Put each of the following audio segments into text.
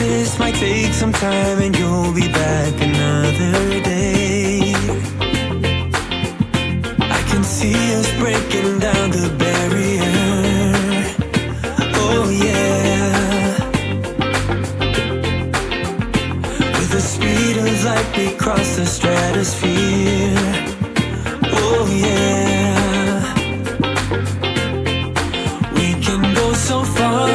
this might take some time and you'll be back another day. I can see us breaking down the barrier. Oh yeah. With the speed of light we cross the stratosphere. Oh yeah. We can go so far.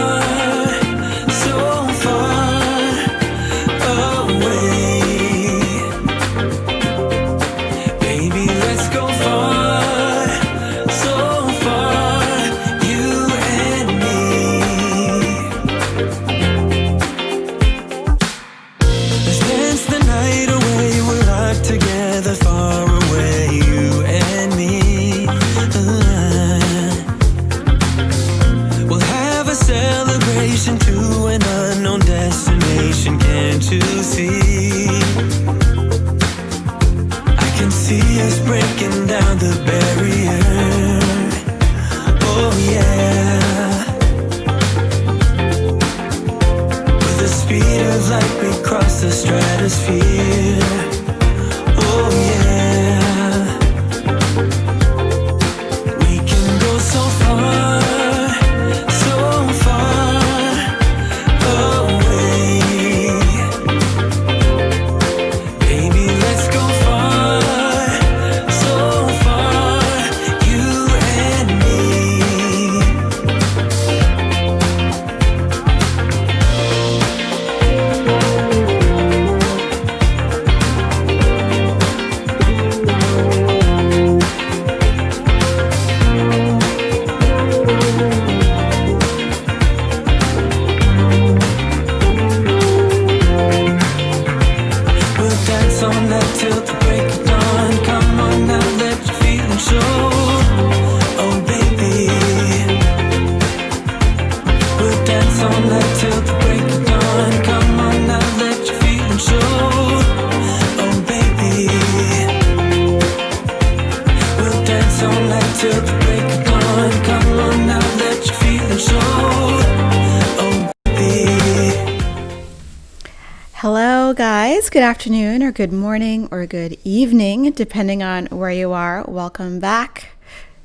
Good afternoon or good morning or good evening, depending on where you are. Welcome back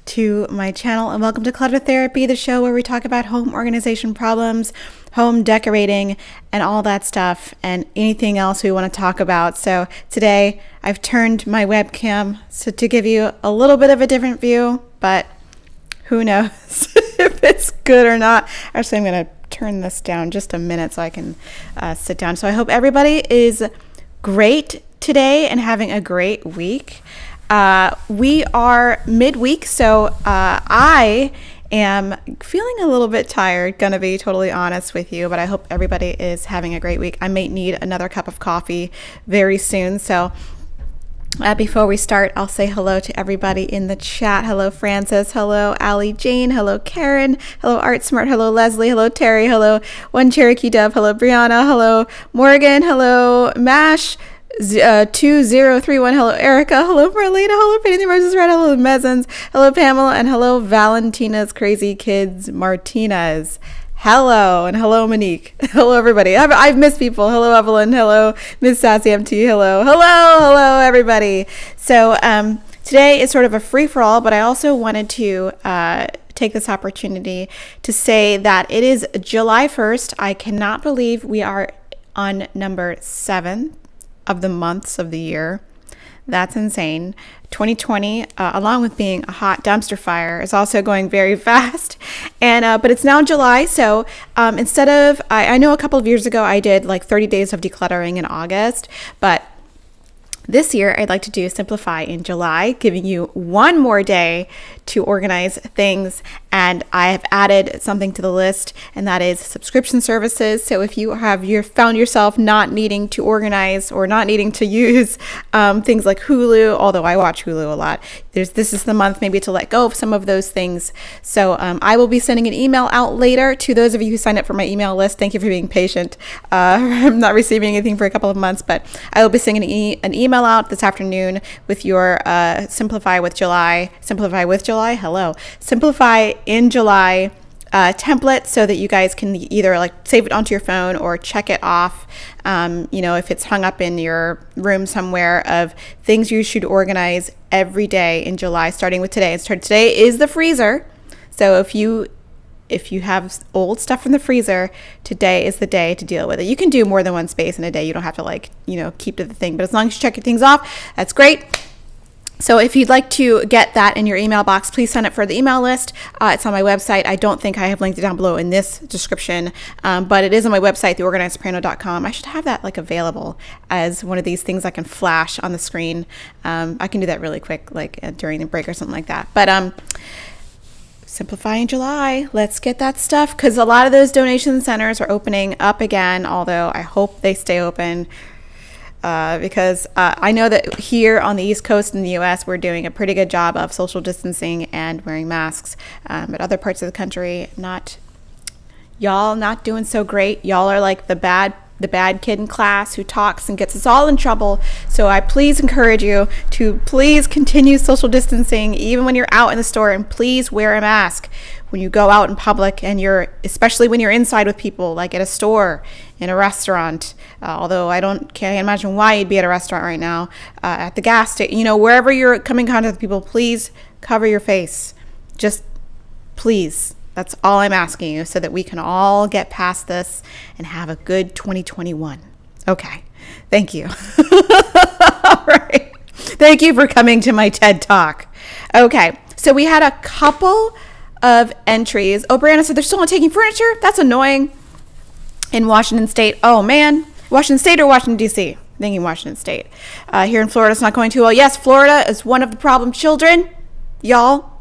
to my channel and welcome to Clutter Therapy, the show where we talk about home organization problems, home decorating, and all that stuff and anything else we want to talk about. So today I've turned my webcam to give you a little bit of a different view, but who knows if it's good or not. Actually, I'm going to turn this down just a minute so I can sit down. So I hope everybody is great today and having a great week. We are midweek, so I am feeling a little bit tired, gonna be totally honest with you, but I hope everybody is having a great week. I may need another cup of coffee very soon, so before we start, I'll say hello to everybody in the chat. Hello, Francis. Hello, Allie Jane. Hello, Karen. Hello, Art Smart. Hello, Leslie. Hello, Terry. Hello, One Cherokee Dove. Hello, Brianna. Hello, Morgan. Hello, Mash. 2031. Hello, Erica. Hello, Marlena. Hello, Painting the Roses Red. Hello, Mezzans. Hello, Pamela. And hello, Valentina's Crazy Kids Martinez. Hello, and hello, Monique. Hello, everybody. I've missed people. Hello, Evelyn. Hello, Miss Sassy MT. Hello, everybody. So today is sort of a free-for-all, but I also wanted to take this opportunity to say that it is July 1st. I cannot believe we are on number 7 of the months of the year. That's insane. 2020, along with being a hot dumpster fire, is also going very fast. And but it's now July, so instead of, I know a couple of years ago I did like 30 days of decluttering in August, but this year I'd like to do Simplify in July, giving you one more day to organize things. And I have added something to the list, and that is subscription services. So if you have found yourself not needing to organize or not needing to use things like Hulu, although I watch Hulu a lot, this is the month maybe to let go of some of those things. So I will be sending an email out later to those of you who signed up for my email list. Thank you for being patient. I'm not receiving anything for a couple of months, but I will be sending an email out this afternoon with your Simplify in July template so that you guys can either like save it onto your phone or check it off. If it's hung up in your room somewhere, of things you should organize every day in July, starting with today. Today is the freezer. So if you have old stuff from the freezer, today is the day to deal with it. You can do more than one space in a day. You don't have to keep to the thing, but as long as you check your things off, that's great. So if you'd like to get that in your email box, please sign up for the email list. It's on my website. I don't think I have linked it down below in this description, but it is on my website, theorganizedsoprano.com. I should have that available as one of these things I can flash on the screen. I can do that really quick, during the break or something like that. But Simplify in July. Let's get that stuff, because a lot of those donation centers are opening up again, although I hope they stay open. Because I know that here on the East Coast in the U.S., we're doing a pretty good job of social distancing and wearing masks. But other parts of the country, y'all not doing so great. Y'all are like the bad kid in class who talks and gets us all in trouble. So I please encourage you to please continue social distancing even when you're out in the store, and please wear a mask when you go out in public, and especially when you're inside with people, like at a store, in a restaurant. Although I can't imagine why you'd be at a restaurant right now, at the gas station, wherever you're coming in contact with people, please cover your face. Just please. That's all I'm asking you, so that we can all get past this and have a good 2021. Okay. Thank you. All right. Thank you for coming to my TED Talk. Okay. So we had a couple of entries. Oh, Brianna said they're still not taking furniture? That's annoying. In Washington State. Oh, man. Washington State or Washington, D.C.? Thinking Washington State. Here in Florida, it's not going too well. Yes, Florida is one of the problem children. Y'all.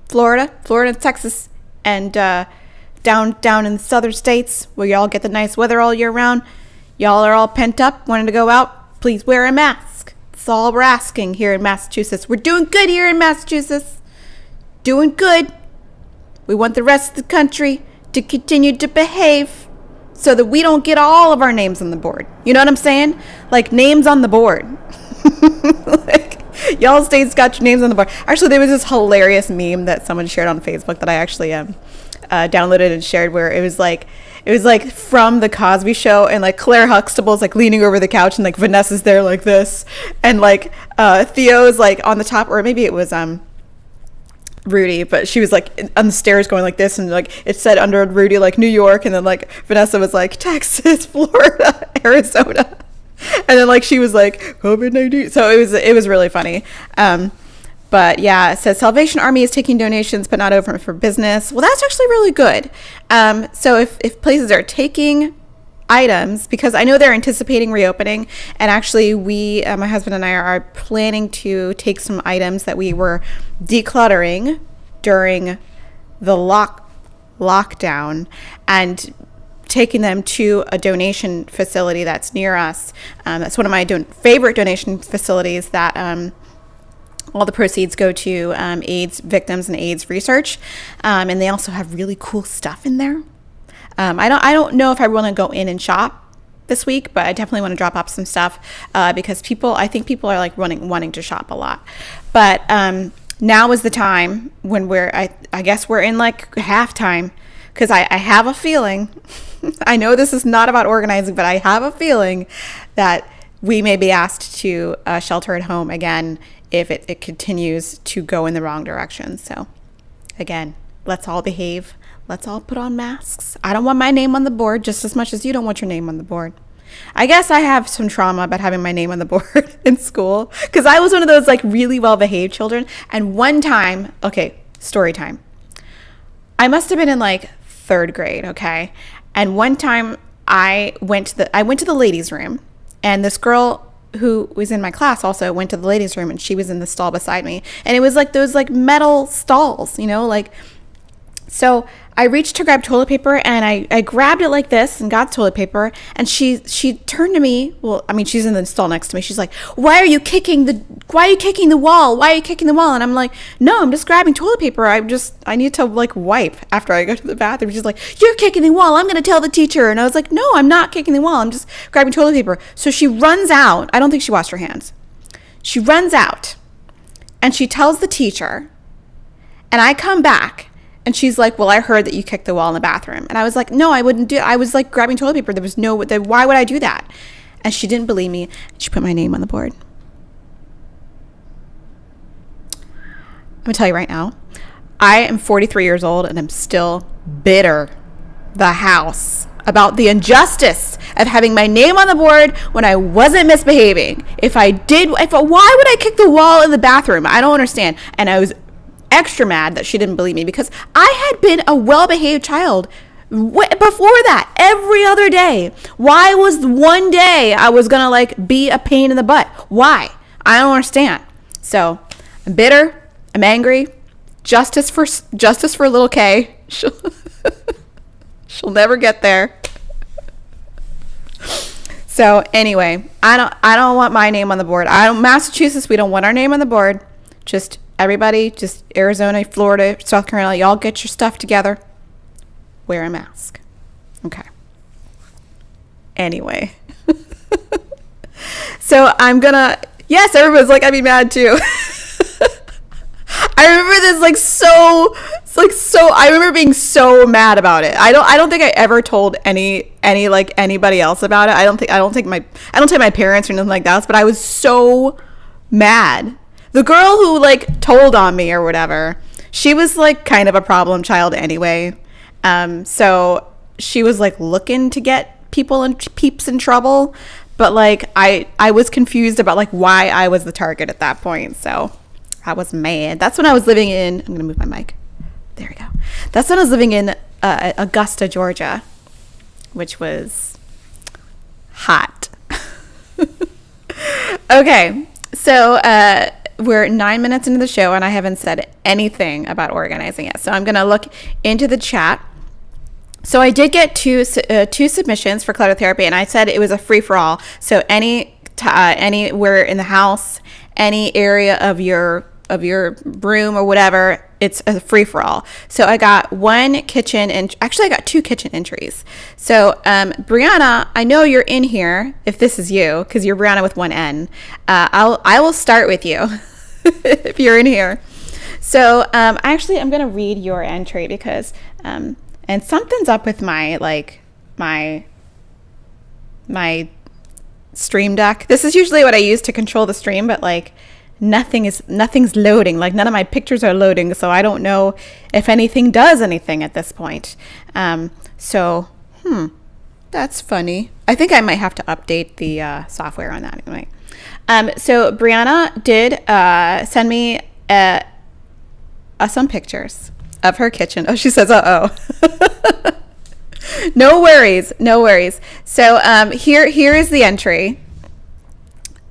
Florida, Texas, and down in the southern states where y'all get the nice weather all year round. Y'all are all pent up, wanting to go out. Please wear a mask. That's all we're asking here in Massachusetts. We're doing good here in Massachusetts. Doing good. We want the rest of the country to continue to behave so that we don't get all of our names on the board. You know what I'm saying? Like names on the board. Y'all states got your names on the board. Actually, there was this hilarious meme that someone shared on Facebook that I actually downloaded and shared, where it was like from the Cosby Show, and Claire Huxtable's leaning over the couch, and Vanessa's there like this, and Theo's on the top, or maybe it was Rudy, but she was on the stairs going like this, and it said under Rudy New York, and then Vanessa was Texas, Florida, Arizona. And then she was COVID-19. So it was really funny. But yeah, it says Salvation Army is taking donations, but not open for business. Well, that's actually really good. So if places are taking items, because I know they're anticipating reopening, and actually my husband and I are planning to take some items that we were decluttering during the lockdown and taking them to a donation facility that's near us. That's one of my favorite donation facilities that all the proceeds go to AIDS victims and AIDS research. And they also have really cool stuff in there. I don't know if I want to go in and shop this week, but I definitely want to drop off some stuff because I think people are wanting to shop a lot. But now is the time when I guess we're in halftime, because I have a feeling, I know this is not about organizing, but I have a feeling that we may be asked to shelter at home again if it continues to go in the wrong direction. So again, let's all behave. Let's all put on masks. I don't want my name on the board just as much as you don't want your name on the board. I guess I have some trauma about having my name on the board in school, because I was one of those really well-behaved children. And one time, okay, story time. I must have been in third grade, okay? And one time I went to the ladies' room, and this girl who was in my class also went to the ladies' room, and she was in the stall beside me. And it was those metal stalls, So I reached to grab toilet paper, and I grabbed it like this and got toilet paper, and she turned to me. Well, I mean, she's in the stall next to me. She's like, why are you kicking the wall? Why are you kicking the wall? And I'm like, no, I'm just grabbing toilet paper. I need to wipe after I go to the bathroom. She's like, you're kicking the wall. I'm going to tell the teacher. And I was like, no, I'm not kicking the wall. I'm just grabbing toilet paper. So she runs out. I don't think she washed her hands. She runs out, and she tells the teacher, and I come back. And she's like, well, I heard that you kicked the wall in the bathroom. And I was like, no, I wouldn't do it. I was like grabbing toilet paper. There was no, why would I do that? And she didn't believe me. She put my name on the board. I'm going to tell you right now, I am 43 years old and I'm still bitter the house about the injustice of having my name on the board when I wasn't misbehaving. Why would I kick the wall in the bathroom? I don't understand. And I was extra mad that she didn't believe me because I had been a well-behaved child before that every other day. Why was one day I was gonna like be a pain in the butt? Why? I don't understand. So I'm bitter. I'm angry. Justice for little K. She'll never get there. So anyway, I don't want my name on the board. Massachusetts, we don't want our name on the board. Just everybody, just Arizona, Florida, South Carolina, y'all get your stuff together. Wear a mask. Okay. Anyway. So yes, everybody's like, I'd be mad too. I remember this I remember being so mad about it. I don't think I ever told anybody else about it. I don't tell my parents or nothing like that, but I was so mad. The girl who like told on me or whatever, she was like kind of a problem child anyway. So she was like looking to get peeps in trouble, but like I was confused about like why I was the target at that point. So I was mad. That's when I was living in, I'm going to move my mic. There we go. That's when I was living in Augusta, Georgia, which was hot. Okay. So we're 9 minutes into the show and I haven't said anything about organizing yet. So I'm going to look into the chat. So I did get two submissions for clutter therapy, and I said it was a free for all. So anywhere in the house, any area of your room or whatever, it's a free for all. So I got one kitchen, and actually I got two kitchen entries. So Brianna, I know you're in here. If this is you, because you're Brianna with one N, I will start with you if you're in here. So actually, I'm gonna read your entry because and something's up with my stream deck. This is usually what I use to control the stream, but like nothing's loading. Like none of my pictures are loading, so I don't know if anything does anything at this point. So that's funny. I think I might have to update the software on that anyway. So Brianna did send me some pictures of her kitchen. Oh, she says, uh-oh. No worries. So here is the entry.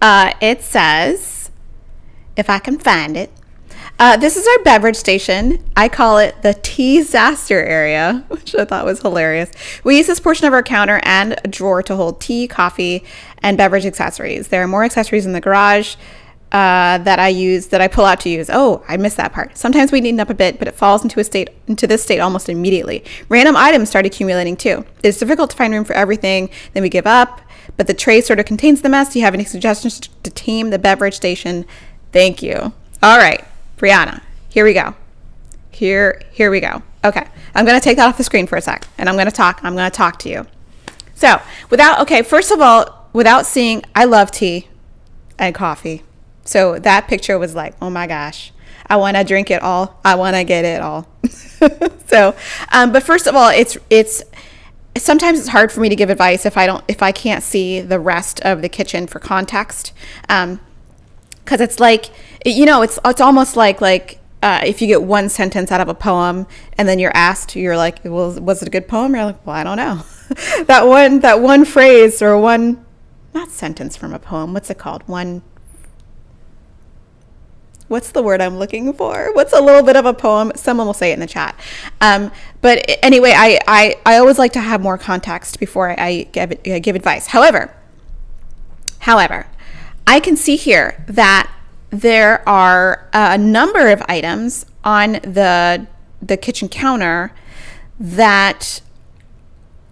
It says, if I can find it, this is our beverage station. I call it the tea-saster area, which I thought was hilarious. We use this portion of our counter and a drawer to hold tea, coffee, and beverage accessories. There are more accessories in the garage that I pull out to use. Oh, I missed that part. Sometimes we neaten up a bit, but it falls into this state almost immediately. Random items start accumulating too. It's difficult to find room for everything. Then we give up, but the tray sort of contains the mess. Do you have any suggestions to tame the beverage station? Thank you. All right, Brianna, here we go. Here we go. Okay, I'm going to take that off the screen for a sec, and I'm going to talk to you. So first of all, without seeing, I love tea and coffee. So that picture was like, oh my gosh, I want to drink it all. I want to get it all. So, but first of all, it's sometimes it's hard for me to give advice if I can't see the rest of the kitchen for context. Cause it's like, it's almost like if you get one sentence out of a poem and then you're asked, you're like, well, was it a good poem? You're like, well, I don't know. that one phrase or one, not sentence from a poem. What's it called? What's the word I'm looking for? What's a little bit of a poem? Someone will say it in the chat. But anyway, I always like to have more context before I give advice. However, I can see here that there are a number of items on the kitchen counter that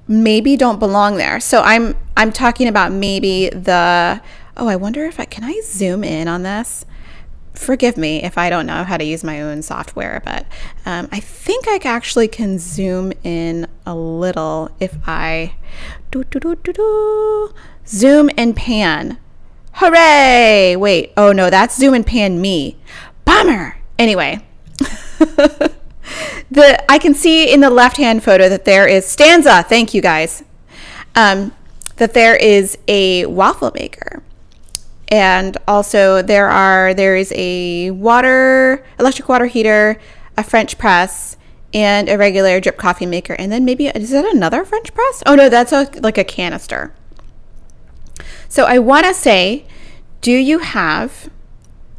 maybe don't belong there. So I'm talking about maybe I wonder if can I zoom in on this? forgive me if I don't know how to use my own software, but I think I actually can zoom in a little if I zoom and pan. Hooray! Wait, oh no, that's zoom and pan me. Bummer! Anyway, I can see in the left-hand photo that there is stanza. Thank you guys. That there is a waffle maker. And also there is a electric water heater, a French press, and a regular drip coffee maker. And then maybe, is that another French press? Oh no, that's like a canister. So I want to say, do you have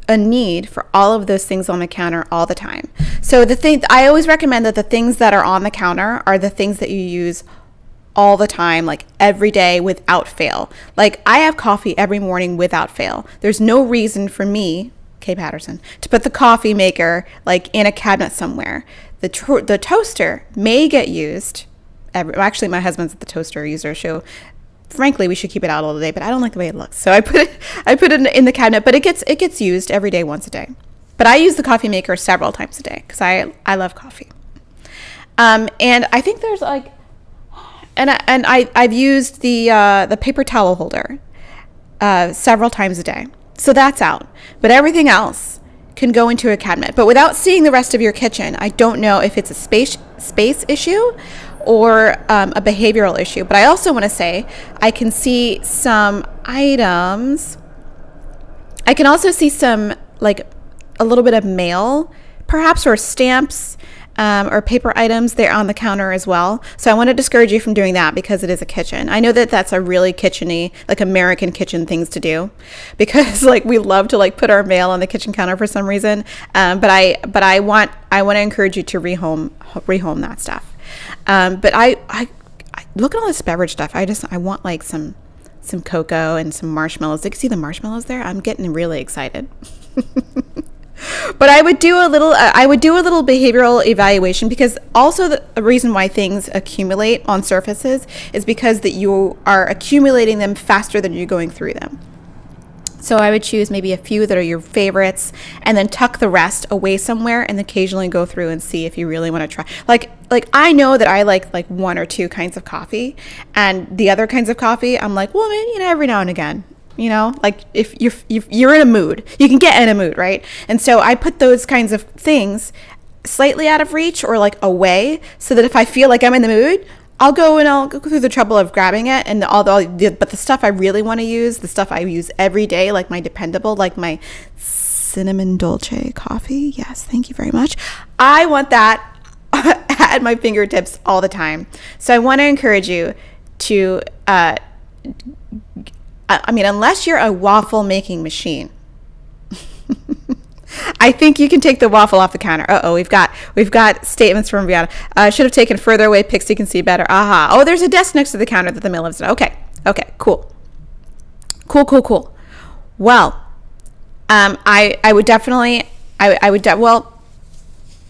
a need for all of those things on the counter all the time? So I always recommend that the things that are on the counter are the things that you use all the time, like every day without fail. Like I have coffee every morning without fail. There's no reason for me, Kay Patterson, to put the coffee maker like in a cabinet somewhere. The toaster may get used. Actually, my husband's the toaster user, so frankly, we should keep it out all day, but I don't like the way it looks. So I put it in the cabinet, but it gets used every day, once a day. But I use the coffee maker several times a day because I love coffee. And I think there's like, I've used the paper towel holder several times a day. So that's out. But everything else can go into a cabinet. But without seeing the rest of your kitchen, I don't know if it's a space issue or a behavioral issue. But I also want to say I can see some items. I can also see some, like a little bit of mail, perhaps, or stamps, or paper items there on the counter as well. So I want to discourage you from doing that because it is a kitchen. I know that that's a really kitchen-y, like American kitchen things to do, because like we love to like put our mail on the kitchen counter for some reason. But I want to encourage you to rehome that stuff. But I look at all this beverage stuff. I want like some cocoa and some marshmallows. You can see the marshmallows there. I'm getting really excited. But I would do a little behavioral evaluation, because also the reason why things accumulate on surfaces is because that you are accumulating them faster than you're going through them. So I would choose maybe a few that are your favorites and then tuck the rest away somewhere and occasionally go through and see if you really want to try. Like I know that I like one or two kinds of coffee, and the other kinds of coffee I'm like, well, maybe, every now and again. Like if you're in a mood, you can get in a mood, right? And so I put those kinds of things slightly out of reach or like away, so that if I feel like I'm in the mood, I'll go through the trouble of grabbing it. And but the stuff I really want to use, the stuff I use every day, like my dependable, like my cinnamon dolce coffee. Yes, thank you very much. I want that at my fingertips all the time. So I want to encourage you to, unless you're a waffle making machine, I think you can take the waffle off the counter. We've got statements from Rihanna. I should have taken further away pics so you can see better. Aha. Oh, there's a desk next to the counter that the mail lives in. Okay, cool. Well, I would definitely, well,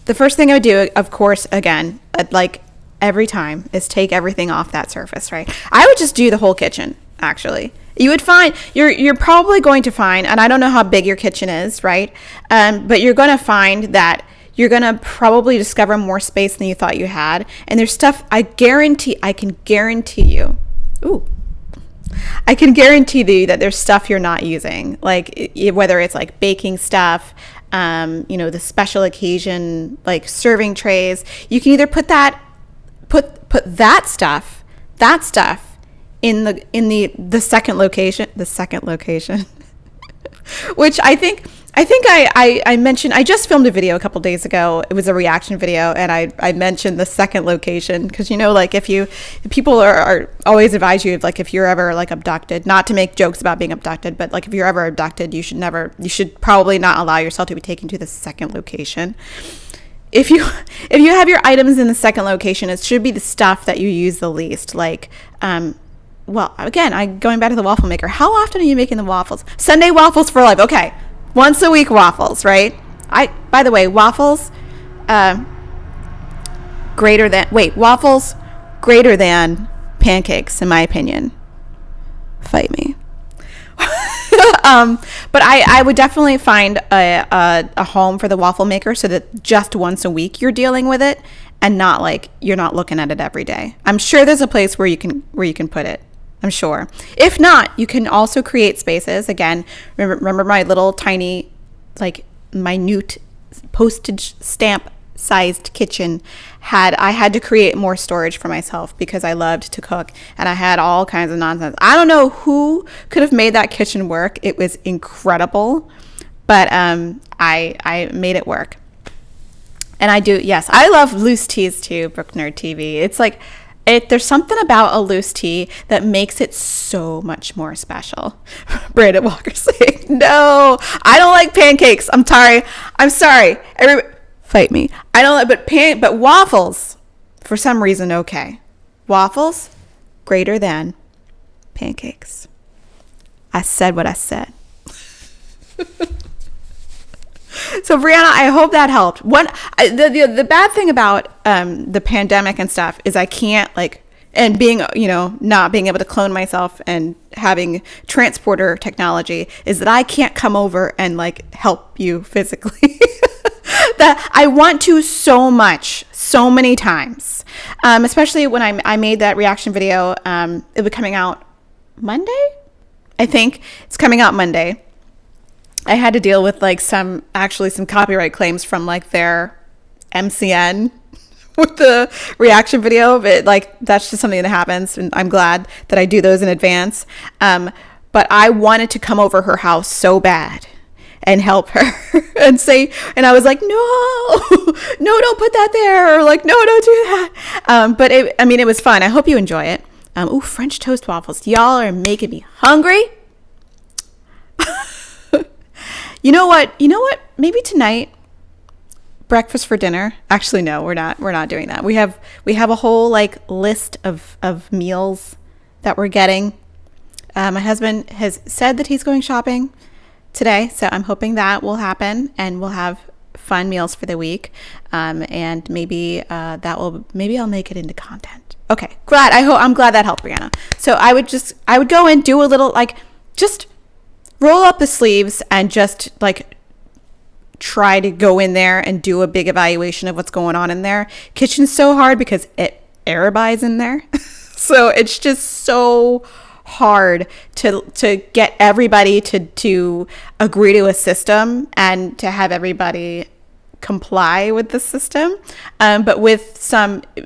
the first thing I would do, of course, again, like every time, is take everything off that surface, right? I would just do the whole kitchen, actually. You would find, you're probably going to find, and I don't know how big your kitchen is, right? But you're going to find that you're going to probably discover more space than you thought you had. And there's stuff, I can guarantee you that there's stuff you're not using. Like whether it's like baking stuff, the special occasion, like serving trays, you can either put that stuff in the second location, which I think I mentioned. I just filmed a video a couple days ago. It was a reaction video, and I mentioned the second location because like if people are always advise you, like if you're ever like abducted, not to make jokes about being abducted, but like if you're ever abducted, you should probably not allow yourself to be taken to the second location. If you have your items in the second location, it should be the stuff that you use the least, like. Well, again, going back to the waffle maker. How often are you making the waffles? Sunday waffles for life. Okay, once a week waffles, right? By the way, waffles greater than pancakes, in my opinion. Fight me. But I would definitely find a home for the waffle maker so that just once a week you're dealing with it and not like you're not looking at it every day. I'm sure there's a place where you can put it. I'm sure. If not, you can also create spaces. Again, remember my little tiny, like minute postage stamp sized kitchen I had to create more storage for myself because I loved to cook and I had all kinds of nonsense. I don't know who could have made that kitchen work. It was incredible, but I made it work. And I love loose teas too, Brook Nerd TV. It's like there's something about a loose tea that makes it so much more special. Brandon Walker saying, no, I don't like pancakes. I'm sorry. Fight me. I don't like, but waffles, for some reason, okay. Waffles, greater than pancakes. I said what I said. So Brianna, I hope that helped. The bad thing about the pandemic and stuff is I can't and being, not being able to clone myself and having transporter technology is that I can't come over and help you physically. That I want to so many times, especially when I made that reaction video. It was coming out Monday. I think it's coming out Monday. I had to deal with some copyright claims from their MCN with the reaction video, but that's just something that happens, and I'm glad that I do those in advance. But I wanted to come over her house so bad and help her and I was like, no, don't put that there, or no, don't do that. But it was fun. I hope you enjoy it. French toast waffles. Y'all are making me hungry. You know what? Maybe tonight, breakfast for dinner. Actually, no, we're not doing that. We have a whole list of meals that we're getting. My husband has said that he's going shopping today, so I'm hoping that will happen and we'll have fun meals for the week. And maybe I'll make it into content. Okay, I'm glad that helped, Brianna. So I would go and do a little just roll up the sleeves and just try to go in there and do a big evaluation of what's going on in there. Kitchen's so hard because everybody's in there. So it's just so hard to get everybody to agree to a system and to have everybody comply with the system. But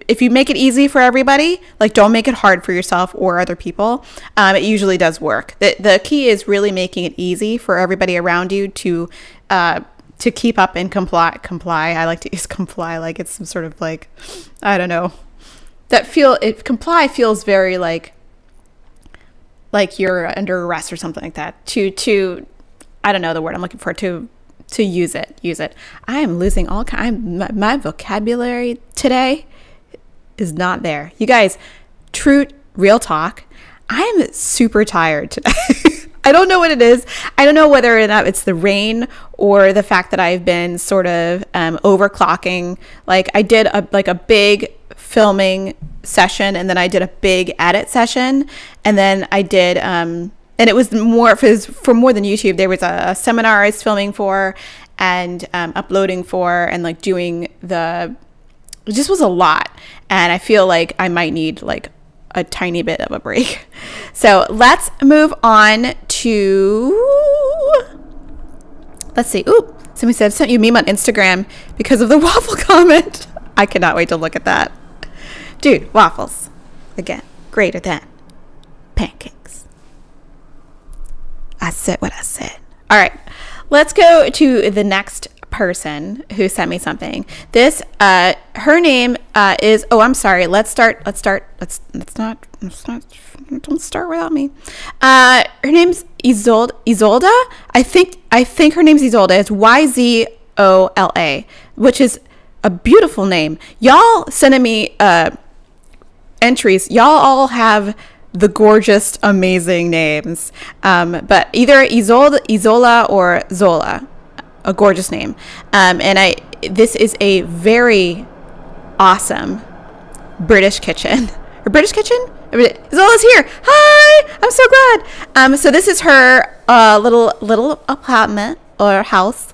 if you make it easy for everybody, don't make it hard for yourself or other people, it usually does work. The key is really making it easy for everybody around you to keep up and comply. I like to use comply like it's some sort of I don't know. Comply feels very like you're under arrest or something like that. To I don't know the word I'm looking for, to use it. I am losing my vocabulary today is not there. You guys, real talk, I am super tired today. I don't know what it is. I don't know whether or not it's the rain or the fact that I've been sort of overclocking. I did a big filming session, and then I did a big edit session, and then I did and it was for more than YouTube. There was a seminar I was filming for and uploading for, and doing it just was a lot, and I feel like I might need a tiny bit of a break. So let's move on to, let's see. Somebody said, sent you a meme on Instagram because of the waffle comment. I cannot wait to look at that. Dude, waffles, again, greater than pancakes. I said what I said. All right, let's go to the next person who sent me something. This, her name is, I'm sorry. Don't start without me. Her name's Isolda. I think her name's Isolda. It's Yzola, which is a beautiful name. Y'all sending me entries. Y'all all have the gorgeous, amazing names. But either Isola or Zola, a gorgeous name. And this is a very awesome British kitchen. Or British kitchen? Zola's here. Hi! Yay! I'm so glad. So this is her little apartment or house.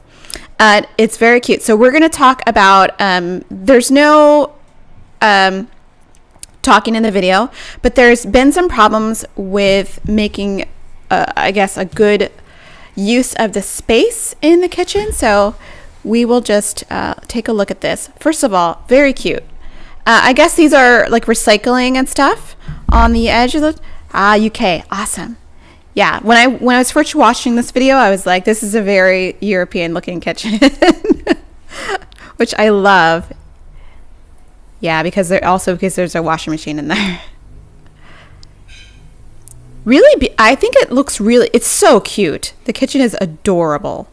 It's very cute. So we're going to talk about, there's no talking in the video, but there's been some problems with making, I guess, a good use of the space in the kitchen. So we will just take a look at this. First of all, very cute. I guess these are like recycling and stuff on the edge of the UK. Awesome. Yeah, when I was first watching this video, I was like, this is a very European looking kitchen, which I love. Yeah, because there's a washing machine in there. Really, I think it looks it's so cute. The kitchen is adorable.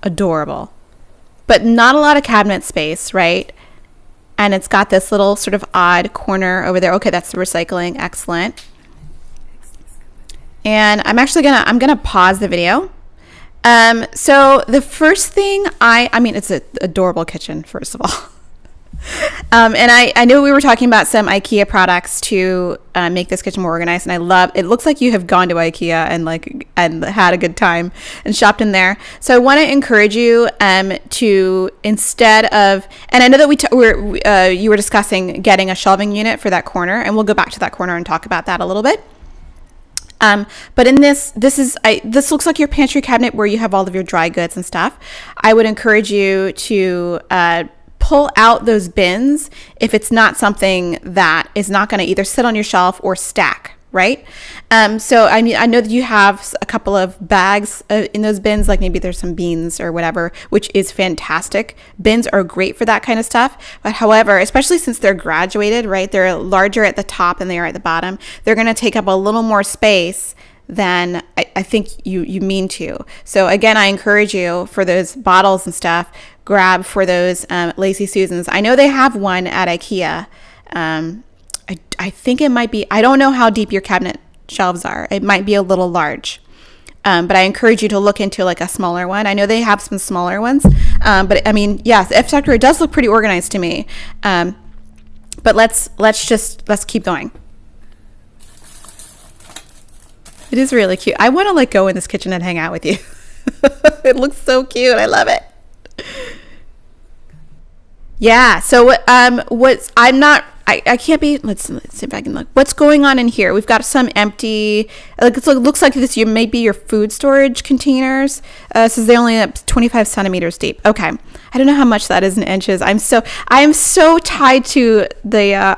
Adorable. But not a lot of cabinet space, right? And it's got this little sort of odd corner over there. Okay, that's the recycling. Excellent. And I'm actually gonna pause the video. So the first thing I mean, it's an adorable kitchen, first of all. And I know we were talking about some IKEA products to make this kitchen more organized, and I love it. Looks like you have gone to IKEA and had a good time and shopped in there. So I want to encourage you to, instead of, and I know that you were discussing getting a shelving unit for that corner, and we'll go back to that corner and talk about that a little bit. But in this looks like your pantry cabinet where you have all of your dry goods and stuff. I would encourage you to pull out those bins if it's not something that is not going to either sit on your shelf or stack, right? So I mean, I know that you have a couple of bags in those bins, like maybe there's some beans or whatever, which is fantastic. Bins are great for that kind of stuff. But however, especially since they're graduated, right? They're larger at the top than they are at the bottom. They're going to take up a little more space than I think you mean to. So again, I encourage you for those bottles and stuff, grab for those Lazy Susans. I know they have one at IKEA. I think it might be, I don't know how deep your cabinet shelves are. It might be a little large. But I encourage you to look into like a smaller one. I know they have some smaller ones. But I mean, yes, Introductory does look pretty organized to me. But let's keep going. It is really cute. I want to like go in this kitchen and hang out with you. It looks so cute. I love it. Yeah. So I can't be, let's see if I can look. What's going on in here? We've got some empty, like it looks like this may be your food storage containers. Says they only up 25 centimeters deep. Okay. I don't know how much that is in inches. I am so tied to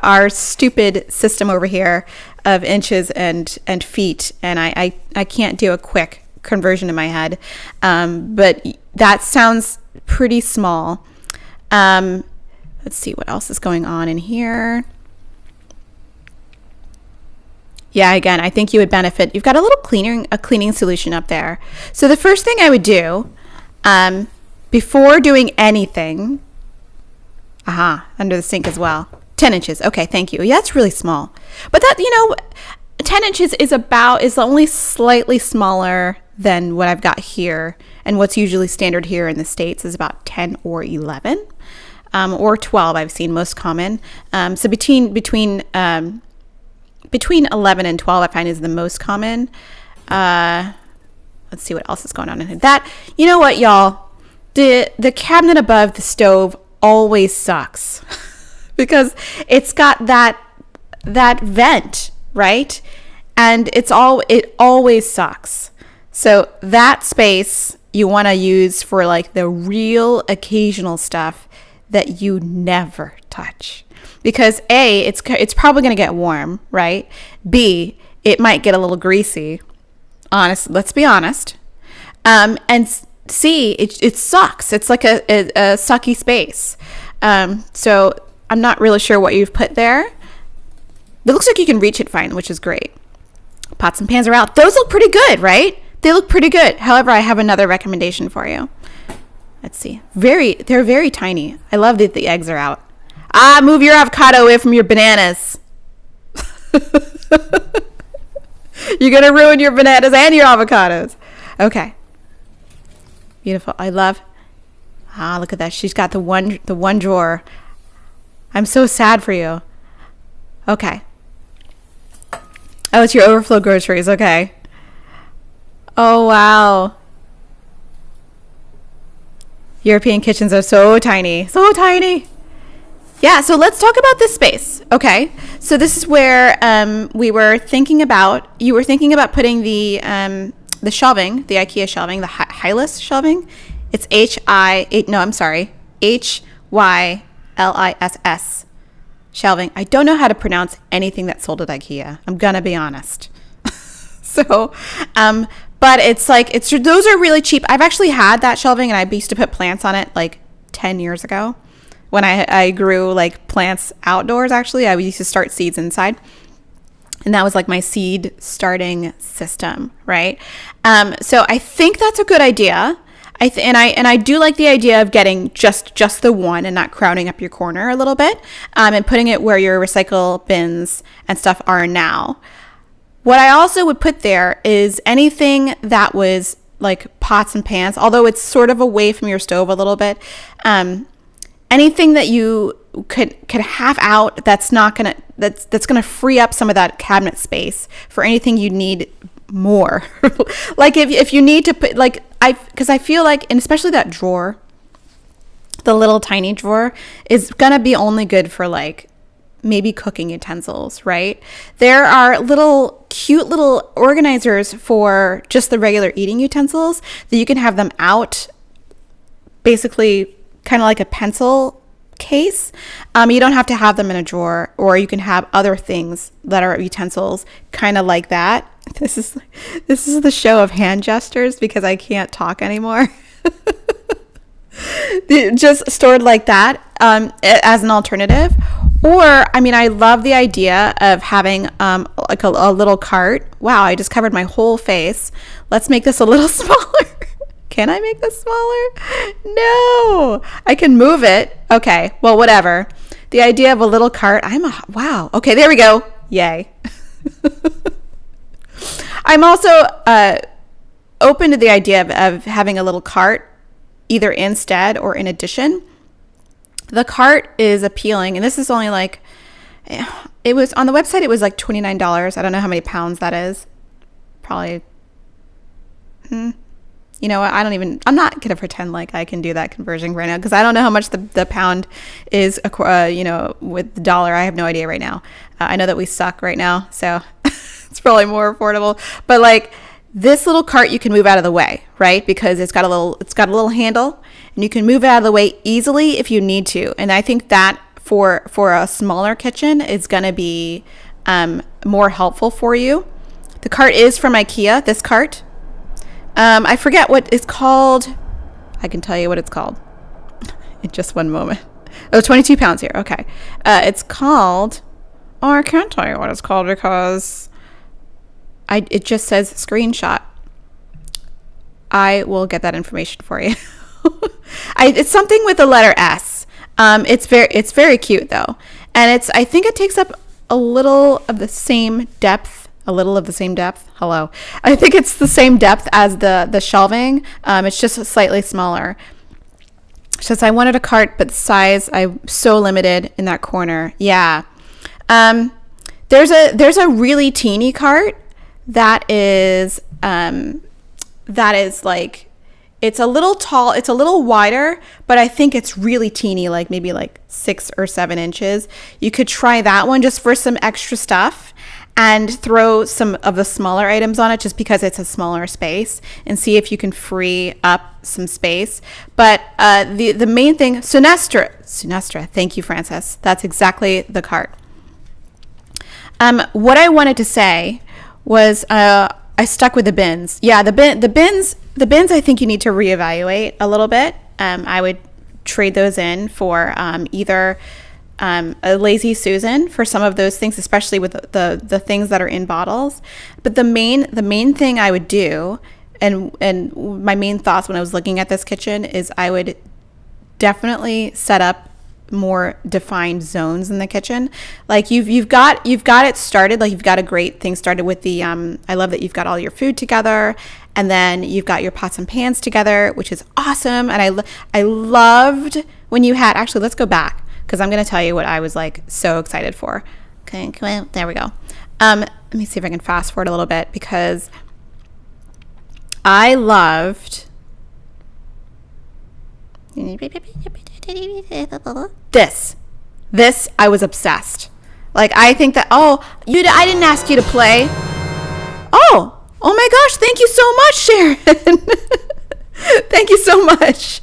our stupid system over here of inches and feet, and I can't do a quick conversion in my head. But that sounds pretty small. Let's see what else is going on in here. Yeah, again, I think you would benefit. You've got a little cleaning solution up there. So the first thing I would do, before doing anything, under the sink as well. 10 inches. Okay, thank you. Yeah, that's really small. But that, 10 inches is only slightly smaller than what I've got here. And what's usually standard here in the States is about 10 or 11. Or 12, I've seen most common. So between 11 and 12, I find is the most common. Let's see what else is going on in here. That, you know what, y'all? The cabinet above the stove always sucks because it's got that vent, right? And it always sucks. So that space you want to use for like the real occasional stuff that you never touch, because A, it's probably going to get warm, right? B, it might get a little greasy. Let's be honest. And C, it sucks. It's like a sucky space. So I'm not really sure what you've put there. It looks like you can reach it fine, which is great. Pots and pans are out. Those look pretty good, right? They look pretty good. However, I have another recommendation for you. Let's see. They're very tiny. I love that the eggs are out. Move your avocado away from your bananas. You're going to ruin your bananas and your avocados. Okay. Beautiful. I love. Look at that. She's got the one drawer. I'm so sad for you. Okay. Oh, it's your overflow groceries. Okay. Oh, wow. European kitchens are so tiny. So tiny. Yeah, so let's talk about this space. Okay. So this is where you were thinking about putting the shelving, the IKEA shelving, the Hylas shelving. It's HYLISS shelving. I don't know how to pronounce anything that's sold at IKEA. I'm gonna be honest. So, but it's like, those are really cheap. I've actually had that shelving, and I used to put plants on it like 10 years ago when I grew like plants outdoors. Actually, I used to start seeds inside, and that was like my seed starting system, right? So I think that's a good idea. I do like the idea of getting just the one and not crowding up your corner a little bit, and putting it where your recycle bins and stuff are now. What I also would put there is anything that was like pots and pans, although it's sort of away from your stove a little bit. Anything that you could have out that's gonna free up some of that cabinet space for anything you need more. Like if you need to put, like, because I feel like, and especially that drawer, the little tiny drawer, is gonna be only good for like maybe cooking utensils, right? There are cute little organizers for just the regular eating utensils that you can have them out, basically kind of like a pencil case. You don't have to have them in a drawer, or you can have other things that are utensils kind of like that. This is the show of hand gestures because I can't talk anymore. Just stored like that, as an alternative. Or, I mean, I love the idea of having like a little cart. Wow, I just covered my whole face. Let's make this a little smaller. Can I make this smaller? No, I can move it. Okay, well, whatever. The idea of a little cart. Wow. Okay, there we go. Yay. I'm also open to the idea of having a little cart, either instead or in addition. The cart is appealing, and this is only like, it was on the website, it was like $29. I don't know how many pounds that is. Probably, you know what, I'm not going to pretend like I can do that conversion right now, because I don't know how much the pound is, with the dollar. I have no idea right now. I know that we suck right now, so it's probably more affordable. But like, this little cart you can move out of the way, right? Because it's got a little handle, and you can move it out of the way easily if you need to. And I think that for a smaller kitchen is going to be more helpful for you. The cart is from IKEA, this cart. I forget what it's called. I can tell you what it's called in just one moment. Oh, 22 pounds here. Okay. It's called, I can't tell you what it's called because it just says screenshot. I will get that information for you. It's something with the letter S. It's very cute though. And I think it takes up a little of the same depth. Hello. I think it's the same depth as the shelving. It's just slightly smaller. It's just I wanted a cart, but the size, I'm so limited in that corner. Yeah. There's a really teeny cart that is like, it's a little tall, it's a little wider, but I think it's really teeny, like maybe like 6 or 7 inches. You could try that one just for some extra stuff and throw some of the smaller items on it just because it's a smaller space, and see if you can free up some space. But the main thing, Sunestra, thank you, Frances. That's exactly the cart. What I wanted to say was I stuck with the bins. Yeah, the bins I think you need to reevaluate a little bit. I would trade those in for either a Lazy Susan for some of those things, especially with the things that are in bottles. But the main thing I would do, and my main thoughts when I was looking at this kitchen, is I would definitely set up more defined zones in the kitchen. Like you've got it started, like you've got a great thing started with the I love that you've got all your food together, and then you've got your pots and pans together, which is awesome. And I loved when you had, actually, let's go back, because I'm going to tell you what I was like so excited for. Okay, there we go. let me see if I can fast forward a little bit, because I loved this. I was obsessed. Like, I think that, I didn't ask you to play. Oh my gosh, thank you so much, Sharon. Thank you so much.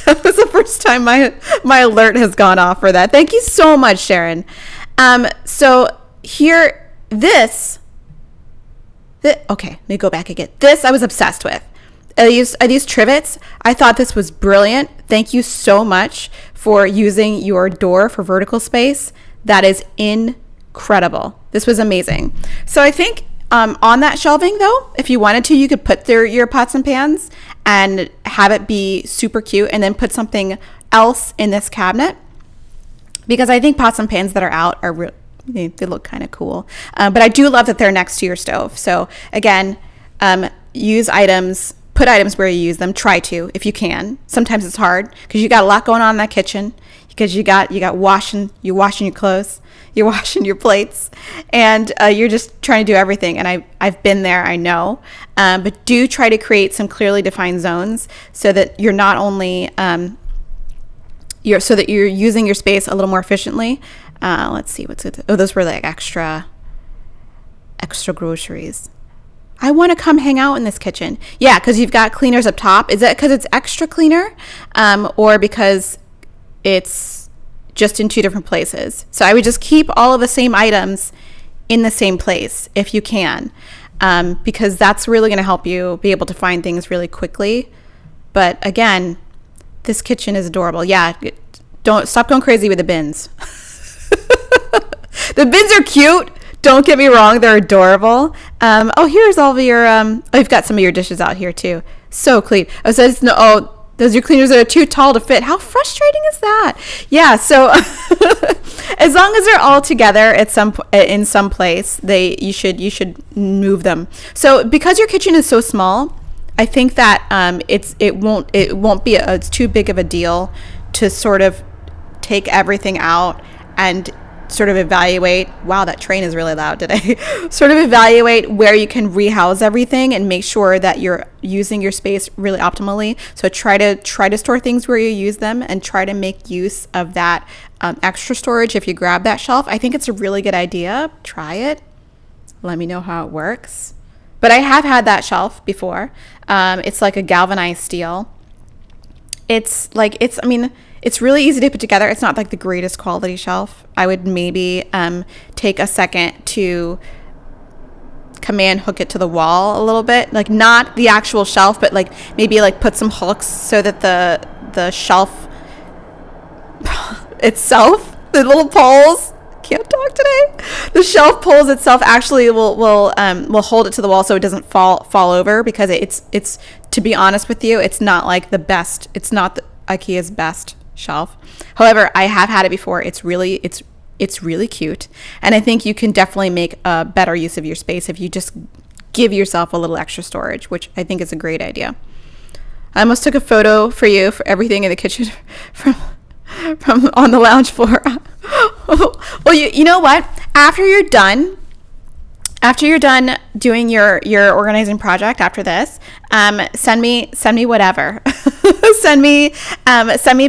That was the first time my alert has gone off for that. Thank you so much, Sharon. So here, okay, let me go back again. This I was obsessed with. I used trivets. I thought this was brilliant. Thank you so much for using your door for vertical space. That is incredible. This was amazing. So I think on that shelving, though, if you wanted to, you could put your pots and pans and have it be super cute, and then put something else in this cabinet, because I think pots and pans that are out are they look kind of cool. But I do love that they're next to your stove. So again, put items where you use them. Try to, if you can. Sometimes it's hard because you got a lot going on in that kitchen, because you got you're washing your clothes, you're washing your plates, and you're just trying to do everything. And I've been there, I know. But do try to create some clearly defined zones, so that you're not only so that you're using your space a little more efficiently. Let's see, what's it? Oh, those were like extra groceries. I want to come hang out in this kitchen. Yeah, because you've got cleaners up top. Is that because it's extra cleaner, or because it's just in two different places? So I would just keep all of the same items in the same place if you can, because that's really going to help you be able to find things really quickly. But again, this kitchen is adorable. Yeah, don't stop going crazy with the bins. The bins are cute. Don't get me wrong, they're adorable. Here's all of your, you've got some of your dishes out here too. So clean. Those are your cleaners that are too tall to fit. How frustrating is that? Yeah, so as long as they're all together in some place, you should move them. So because your kitchen is so small, I think that it won't be it's too big of a deal to sort of take everything out and sort of evaluate. Wow, that train is really loud today. Sort of evaluate where you can rehouse everything and make sure that you're using your space really optimally. So try to store things where you use them, and try to make use of that extra storage if you grab that shelf. I think it's a really good idea. Try it. Let me know how it works. But I have had that shelf before. It's like a galvanized steel. It's really easy to put together. It's not like the greatest quality shelf. I would maybe take a second to command hook it to the wall a little bit. Like, not the actual shelf, but like maybe like put some hooks so that the shelf itself, the little poles, can't talk today. The shelf poles itself actually will hold it to the wall so it doesn't fall over, because it's to be honest with you, it's not like the best. It's not the IKEA's best shelf. However, I have had it before. It's really cute, and I think you can definitely make a better use of your space if you just give yourself a little extra storage, which I think is a great idea. I almost took a photo for you for everything in the kitchen from on the lounge floor. Well, you know what? After you're done doing your organizing project after this, send me whatever. send me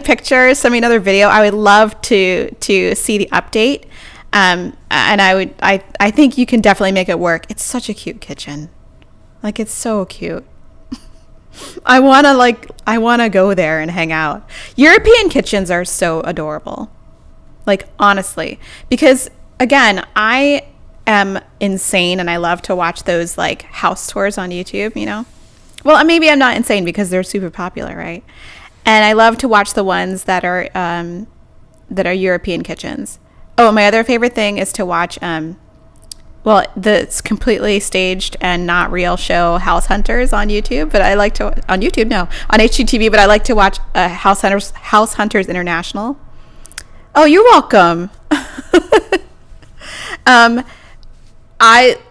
pictures, send me another video. I would love to see the update. And I think you can definitely make it work. It's such a cute kitchen. Like, it's so cute. I want to go there and hang out. European kitchens are so adorable. Like, honestly, because again, I am insane and I love to watch those like house tours on YouTube, you know? Well, maybe I'm not insane because they're super popular, right? And I love to watch the ones that are European kitchens. Oh, my other favorite thing is to watch the completely staged and not real show House Hunters on YouTube, but I like to on HGTV, but I like to watch House Hunters International. Oh, you're welcome.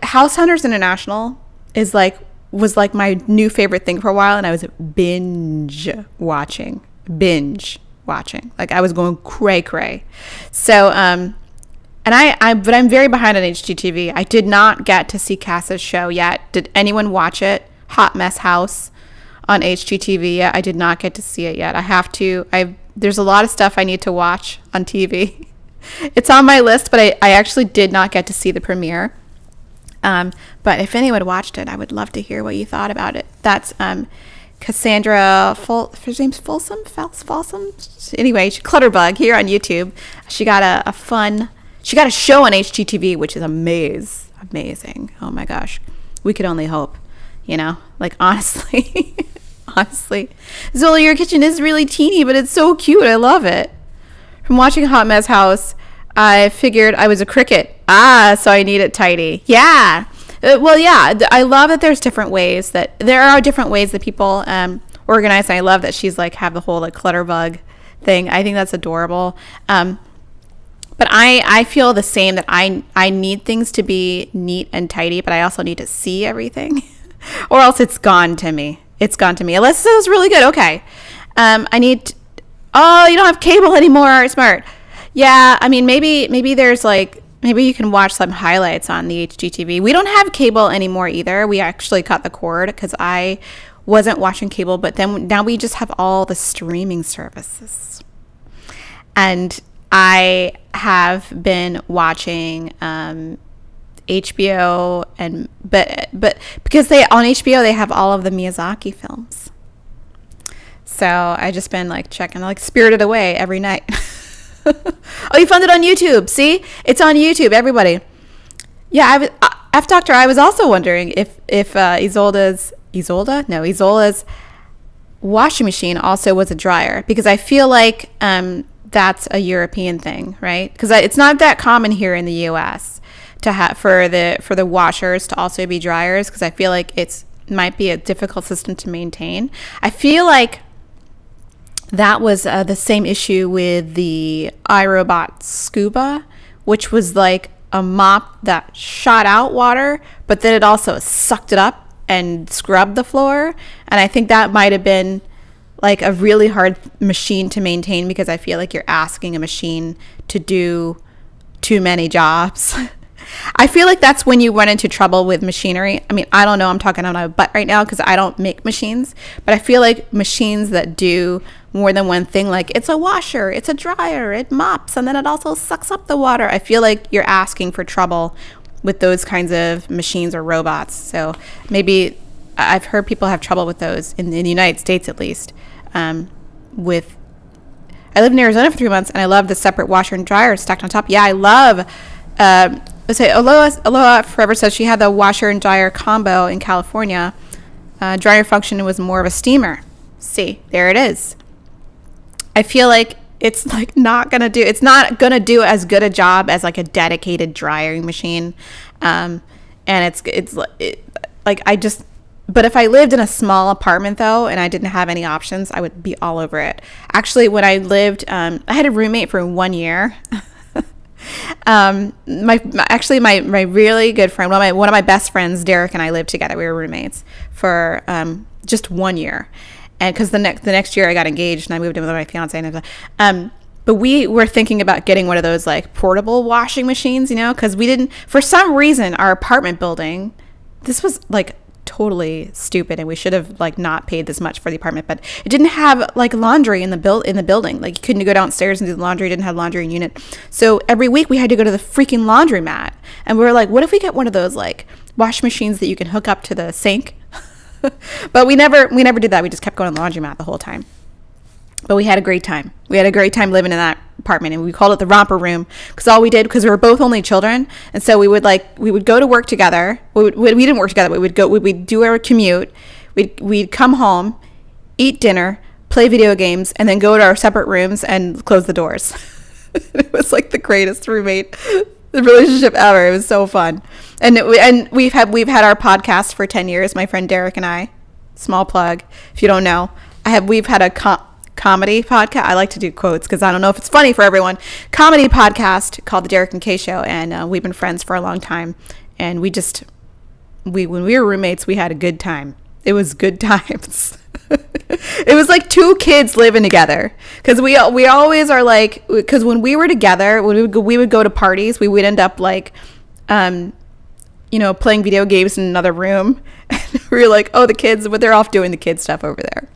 House Hunters International was like my new favorite thing for a while, and I was binge watching. Like, I was going cray. So but I'm very behind on HGTV. I did not get to see Cass's show yet. Did anyone watch it? Hot Mess House on HGTV yet? I did not get to see it yet. I have to. There's a lot of stuff I need to watch on TV. It's on my list, but I actually did not get to see the premiere. But if anyone watched it, I would love to hear what you thought about it. That's Cassandra, her name's Folsom? Anyway, Clutterbug here on YouTube. She got she got a show on HGTV, which is amazing. Oh my gosh. We could only hope, like honestly, Zola, your kitchen is really teeny, but it's so cute. I love it. From watching Hot Mess House, I figured I was a cricket. So I need it tidy. Yeah. Well, yeah, I love that there are different ways that people organize. And I love that she's like have the whole like Clutterbug thing. I think that's adorable. But I feel the same, that I need things to be neat and tidy, but I also need to see everything or else it's gone to me. Unless it was really good. Okay. You don't have cable anymore. Smart. Yeah. I mean, maybe there's maybe you can watch some highlights on the HGTV. We don't have cable anymore either. We actually cut the cord because I wasn't watching cable, but then now we just have all the streaming services. And I have been watching HBO, but because on HBO they have all of the Miyazaki films. So I just been checking Spirited Away every night. Oh, you found it on YouTube. See, it's on YouTube, everybody. Yeah, F Doctor, I was also wondering if Isolda's washing machine also was a dryer, because I feel like that's a European thing, right? Because it's not that common here in the U.S. to have for the washers to also be dryers, because I feel like it might be a difficult system to maintain. I feel like that was the same issue with the iRobot Scuba, which was like a mop that shot out water, but then it also sucked it up and scrubbed the floor. And I think that might have been like a really hard machine to maintain, because I feel like you're asking a machine to do too many jobs. I feel like that's when you run into trouble with machinery. I mean, I don't know. I'm talking on my butt right now because I don't make machines. But I feel like machines that do more than one thing, like it's a washer, it's a dryer, it mops, and then it also sucks up the water. I feel like you're asking for trouble with those kinds of machines or robots. So maybe I've heard people have trouble with those in the United States, at least. I lived in Arizona for 3 months, and I love the separate washer and dryer stacked on top. Yeah, I love... let's say Aloha Forever says she had the washer and dryer combo in California. Dryer function was more of a steamer. See, there it is. I feel like it's not gonna do as good a job as like a dedicated drying machine. And but if I lived in a small apartment though, and I didn't have any options, I would be all over it. Actually, when I lived, I had a roommate for 1 year. My really good friend, one of my best friends, Derek, and I lived together. We were roommates for just 1 year, and because the next year I got engaged and I moved in with my fiance, but we were thinking about getting one of those like portable washing machines, because we didn't, for some reason, our apartment building, this was like totally stupid, and we should have not paid this much for the apartment, but it didn't have laundry in the building. Like you couldn't go downstairs and do the laundry. It didn't have laundry in unit. So every week we had to go to the freaking laundromat, and we were like, what if we get one of those wash machines that you can hook up to the sink? But we never did that. We just kept going to the laundromat the whole time. But we had a great time. We had a great time living in that apartment, and we called it the romper room because we were both only children, and so we would go to work together. We didn't work together. We'd do our commute. We'd come home, eat dinner, play video games, and then go to our separate rooms and close the doors. It was like the greatest roommate relationship ever. It was so fun, and we've had our podcast for 10 years. My friend Derek and I. Small plug, if you don't know, we've had a comedy podcast. I like to do quotes because I don't know if it's funny for everyone. Comedy podcast called The Derek and Kay Show, and we've been friends for a long time. And when we were roommates, we had a good time. It was good times. It was like two kids living together, because we always are like, because when we were together, when we would go to parties, we would end up like playing video games in another room. And we were like, oh, the kids, but they're off doing the kid stuff over there.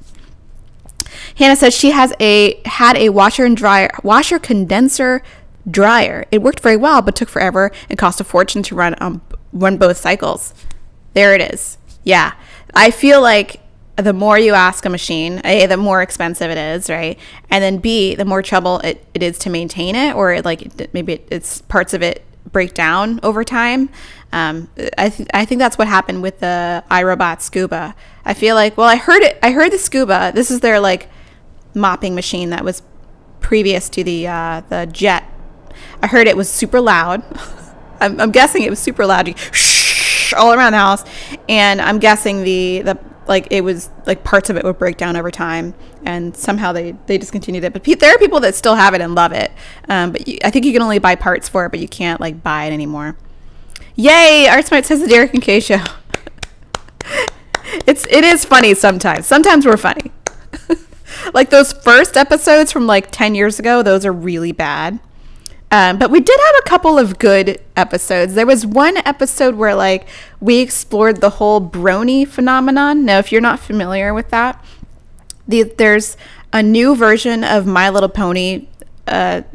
Hannah says she had a washer condenser dryer. It worked very well, but took forever and cost a fortune to run both cycles. There it is. Yeah. I feel like the more you ask a machine, A, the more expensive it is, right? And then B, the more trouble it is to maintain it, or it's parts of it break down over time. I think that's what happened with the iRobot Scuba. I feel like, well, I heard the Scuba, this is their like mopping machine that was previous to the Jet. I heard it was super loud. I'm guessing it was super loud, all around the house, and I'm guessing the it was like parts of it would break down over time, and somehow they discontinued it. But there are people that still have it and love it. But I think you can only buy parts for it, but you can't like buy it anymore. Yay! ArtSmart says the Derek and Kay show. It is funny sometimes. Sometimes we're funny. Like those first episodes from like 10 years ago, those are really bad. But we did have a couple of good episodes. There was one episode where like we explored the whole brony phenomenon. Now, if you're not familiar with that, there's a new version of My Little Pony, and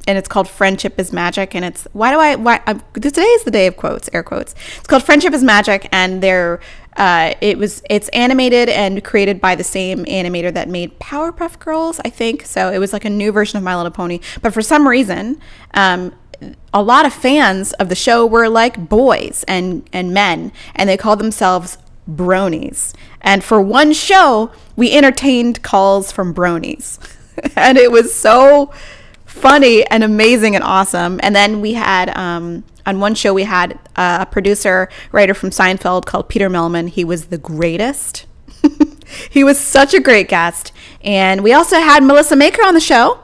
it's called Friendship is Magic. And it's today is the day of quotes, air quotes. It's called Friendship is Magic, and it's animated and created by the same animator that made Powerpuff Girls, I think. So it was like a new version of My Little Pony. But for some reason, a lot of fans of the show were like boys and men, and they called themselves bronies. And for one show, we entertained calls from bronies. And it was so funny and amazing and awesome. And then we had on one show we had a producer writer from Seinfeld called Peter Millman. He was the greatest. He was such a great guest. And we also had Melissa Maker on the show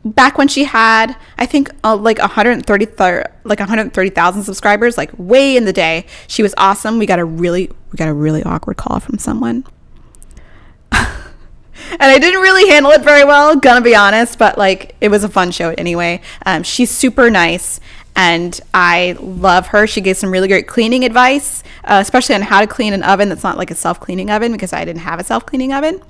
back when she had, I think, like 130,000 subscribers, like way in the day. She was awesome. We got a really awkward call from someone. And I didn't really handle it very well, gonna be honest, but like it was a fun show anyway. She's super nice and I love her. She gave some really great cleaning advice, especially on how to clean an oven that's not like a self-cleaning oven, because I didn't have a self-cleaning oven.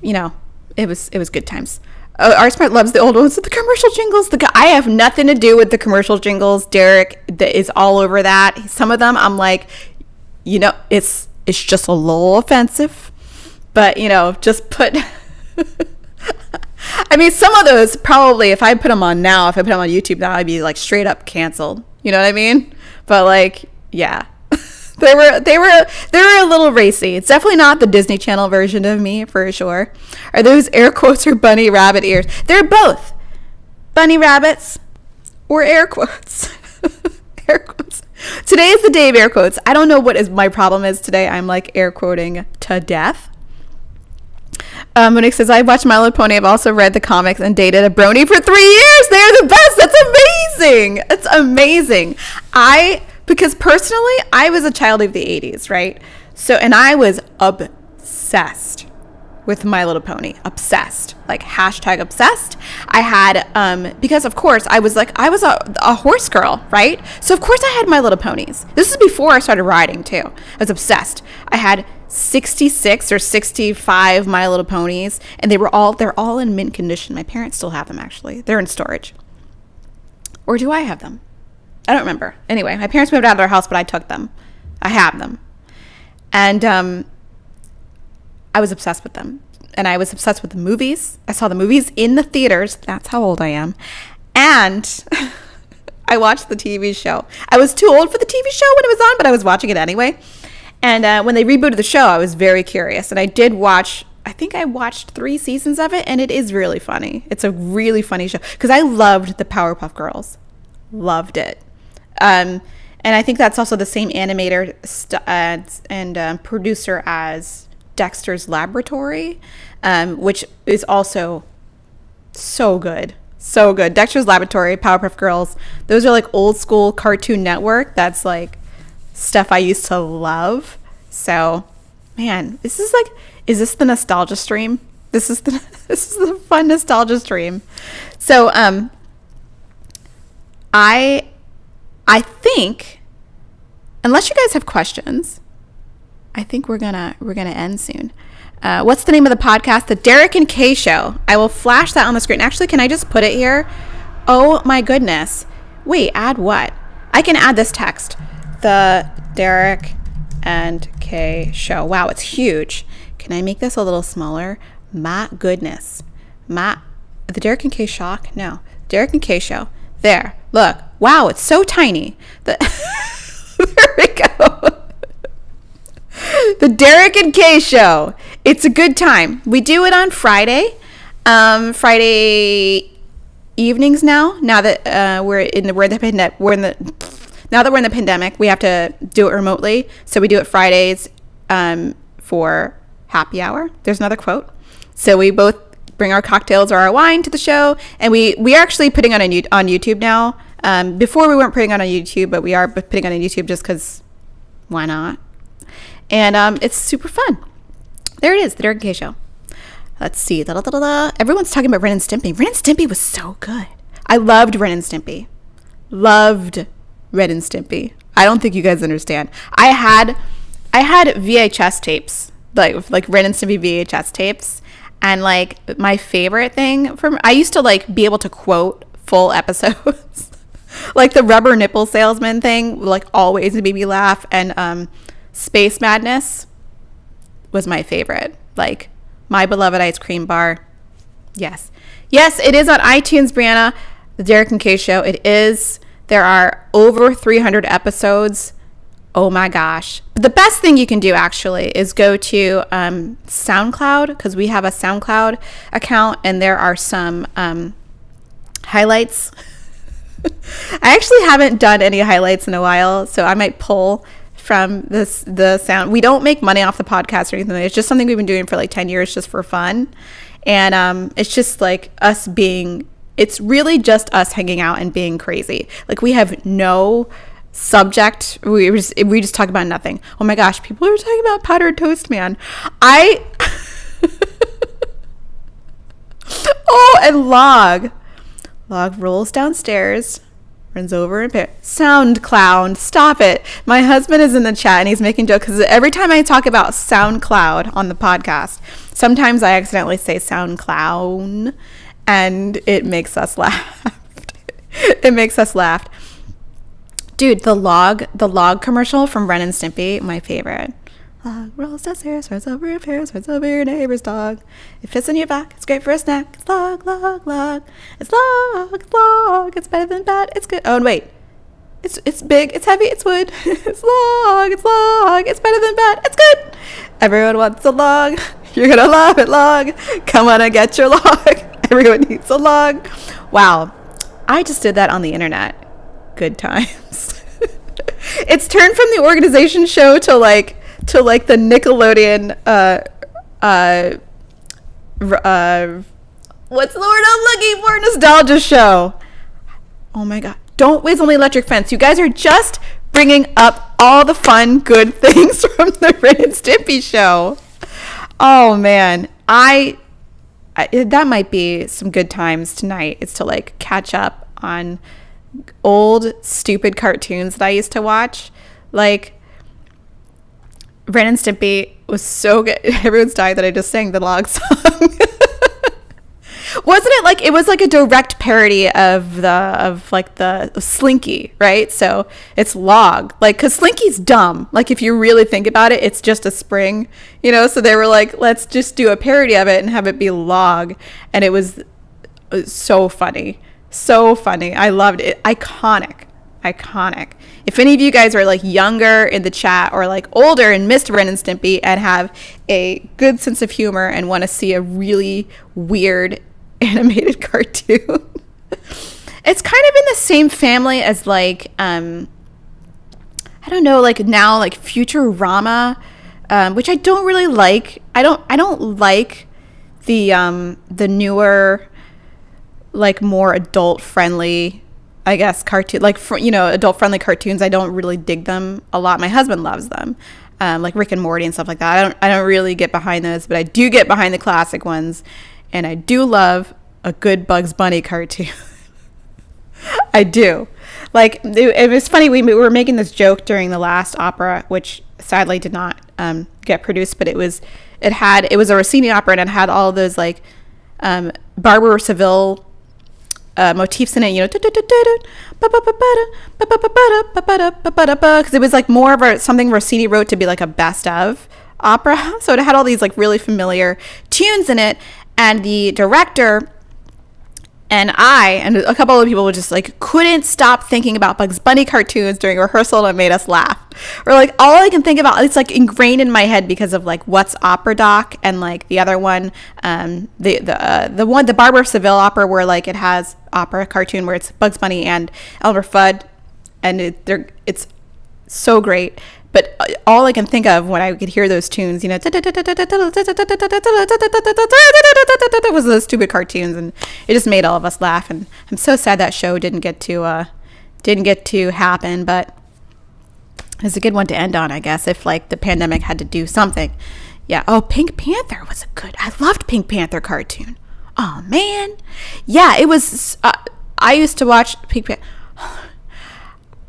It was good times. ArtSmart loves the old ones with the commercial jingles. I have nothing to do with the commercial jingles. Derek is all over that. Some of them I'm like, it's just a little offensive. But, just put... I mean, some of those probably, if I put them on YouTube now, I'd be like straight up canceled. You know what I mean? But like, yeah. They were a little racy. It's definitely not the Disney Channel version of me, for sure. Are those air quotes or bunny rabbit ears? They're both bunny rabbits or air quotes. Air quotes. Today is the day of air quotes. I don't know what my problem is today. I'm like air quoting to death. Monique says, I watched My Little Pony. I've also read the comics and dated a brony for 3 years. They're the best. That's amazing. It's amazing. Because personally, I was a child of the 80s, right? So, and I was obsessed with My Little Pony. Obsessed. Like hashtag obsessed. I had, because of course I was a horse girl, right? So of course I had My Little Ponies. This is before I started riding too. I was obsessed. I had 66 or 65 My Little Ponies, and they're all in mint condition. My parents still have them, actually. They're in storage. Or do I have them? I don't remember. Anyway, my parents moved out of their house, but I took them. I have them. And I was obsessed with them. And I was obsessed with the movies. I saw the movies in the theaters. That's how old I am. And I watched the TV show. I was too old for the TV show when it was on, but I was watching it anyway. And when they rebooted the show, I was very curious. And I did watch, I think I watched 3 seasons of it, and it is really funny. It's a really funny show. Because I loved the Powerpuff Girls. Loved it. And I think that's also the same animator and producer as Dexter's Laboratory, which is also so good. So good. Dexter's Laboratory, Powerpuff Girls. Those are like old school Cartoon Network. That's like stuff I used to love. So Man, is this the nostalgia stream? This is the fun nostalgia stream. So I think, unless you guys have questions, I think we're gonna end soon. What's the name of the podcast? The Derek and Kay Show. I will flash that on the screen. Actually, can I just put it here? Oh my goodness. Wait, add what? I can add this text. The Derek and Kay Show. Wow, it's huge. Can I make this a little smaller? My goodness. The Derek and Kay Shock? No. Derek and Kay Show. There. Look. Wow, it's so tiny. There we go. The Derek and Kay Show. It's a good time. We do it on Friday. Friday evenings now. Now that now that we're in the pandemic, we have to do it remotely. So we do it Fridays for happy hour. There's another quote. So we both bring our cocktails or our wine to the show, and we are actually putting on YouTube now. Before we weren't putting on YouTube, but we are putting on YouTube just because why not? And it's super fun. There it is, the Derek and Kay Show. Let's see. Everyone's talking about Ren and Stimpy. Ren and Stimpy was so good. I loved Ren and Stimpy. Loved Ren and Stimpy. I don't think you guys understand. I had VHS tapes, like Ren and Stimpy VHS tapes, and like my favorite thing I used to like be able to quote full episodes. Like the rubber nipple salesman thing, like always made me laugh, and Space Madness was my favorite. Like My Beloved Ice Cream Bar. Yes, it is on iTunes, Brianna. The Derek and Kay Show. It is. There are over 300 episodes. Oh my gosh. But the best thing you can do actually is go to SoundCloud, because we have a SoundCloud account, and there are some highlights. I actually haven't done any highlights in a while, so I might pull from the sound. We don't make money off the podcast or anything. It's just something we've been doing for like 10 years just for fun. And it's just like it's really just us hanging out and being crazy. Like we have no subject. We just talk about nothing. Oh my gosh, people are talking about powdered toast, man. Oh, and Log rolls downstairs, runs over and SoundCloud. Stop it. My husband is in the chat and he's making jokes because every time I talk about SoundCloud on the podcast, sometimes I accidentally say SoundCloud, and it makes us laugh. It makes us laugh. Dude, the log commercial from Ren and Stimpy, my favorite. Log rolls downstairs, runs over repairs, runs over your neighbor's dog. It fits in your back, it's great for a snack. It's log, log, log. It's log, it's log. It's better than bad, it's good. Oh, and wait. It's big, it's heavy, it's wood. It's log, it's better than bad, it's good. Everyone wants a log. You're gonna love it, log. Come on and get your log. Everyone needs a log. Wow. I just did that on the internet. Good times. It's turned from the organization show to like the Nickelodeon what's the word I'm looking for? Nostalgia show. Oh my god. Don't whiz on the electric fence. You guys are just bringing up all the fun, good things from the Ren and Stimpy show. Oh man. That might be some good times tonight. It's to like catch up on old stupid cartoons that I used to watch. Like Ren and Stimpy was so good. Everyone's dying that I just sang the log song. Wasn't it like, it was like a direct parody of the Slinky, right? So it's log, like, cause Slinky's dumb. Like if you really think about it, it's just a spring, so they were like, let's just do a parody of it and have it be log. And it was so funny. So funny. I loved it. Iconic. If any of you guys are like younger in the chat or like older and missed Ren and Stimpy and have a good sense of humor and want to see a really weird animated cartoon, it's kind of in the same family as like I don't know, like now like Futurama, which I don't really like. I don't like the newer, like more adult friendly, I guess, cartoon, like adult friendly cartoons. I don't really dig them a lot. My husband loves them. like Rick and Morty and stuff like that. I don't really get behind those, but I do get behind the classic ones, and I do love a good Bugs Bunny cartoon. I do. Like, it was funny. We were making this joke during the last opera, which sadly did not get produced, but it was a Rossini opera, and it had all those like Barbara Seville motifs in it, you know, because it was like more of something Rossini wrote to be like a best of opera. So it had all these like really familiar tunes in it, and the director and I and a couple of people would just like couldn't stop thinking about Bugs Bunny cartoons during rehearsal, and it made us laugh. Or like all I can think about, it's like ingrained in my head because of like What's Opera Doc, and like the other one, the Barbara Seville opera, where like it has opera cartoon where it's Bugs Bunny and Elmer Fudd, and it's so great. But all I can think of when I could hear those tunes, you know, was those stupid cartoons, and it just made all of us laugh. And I'm so sad that show didn't get to happen, but it's a good one to end on, I guess, if like the pandemic had to do something. Yeah. Oh, Pink Panther was I loved Pink Panther cartoon. Oh man. Yeah, it was. I used to watch Pink Panther.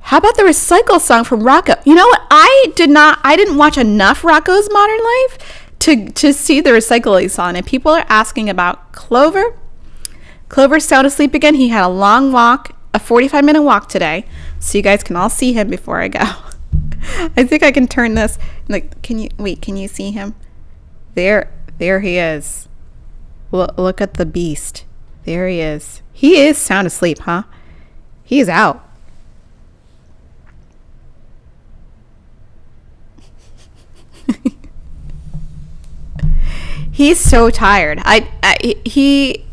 How about the Recycle song from Rocco? You know what? I didn't watch enough Rocco's Modern Life to see the Recycle song. And people are asking about Clover. Clover's sound asleep again. He had a long walk, a 45-minute walk today. So you guys can all see him before I go. I think I can turn this. Like, can you see him? There he is. Look at the beast. There he is. He is sound asleep, huh? He is out. He's so tired. He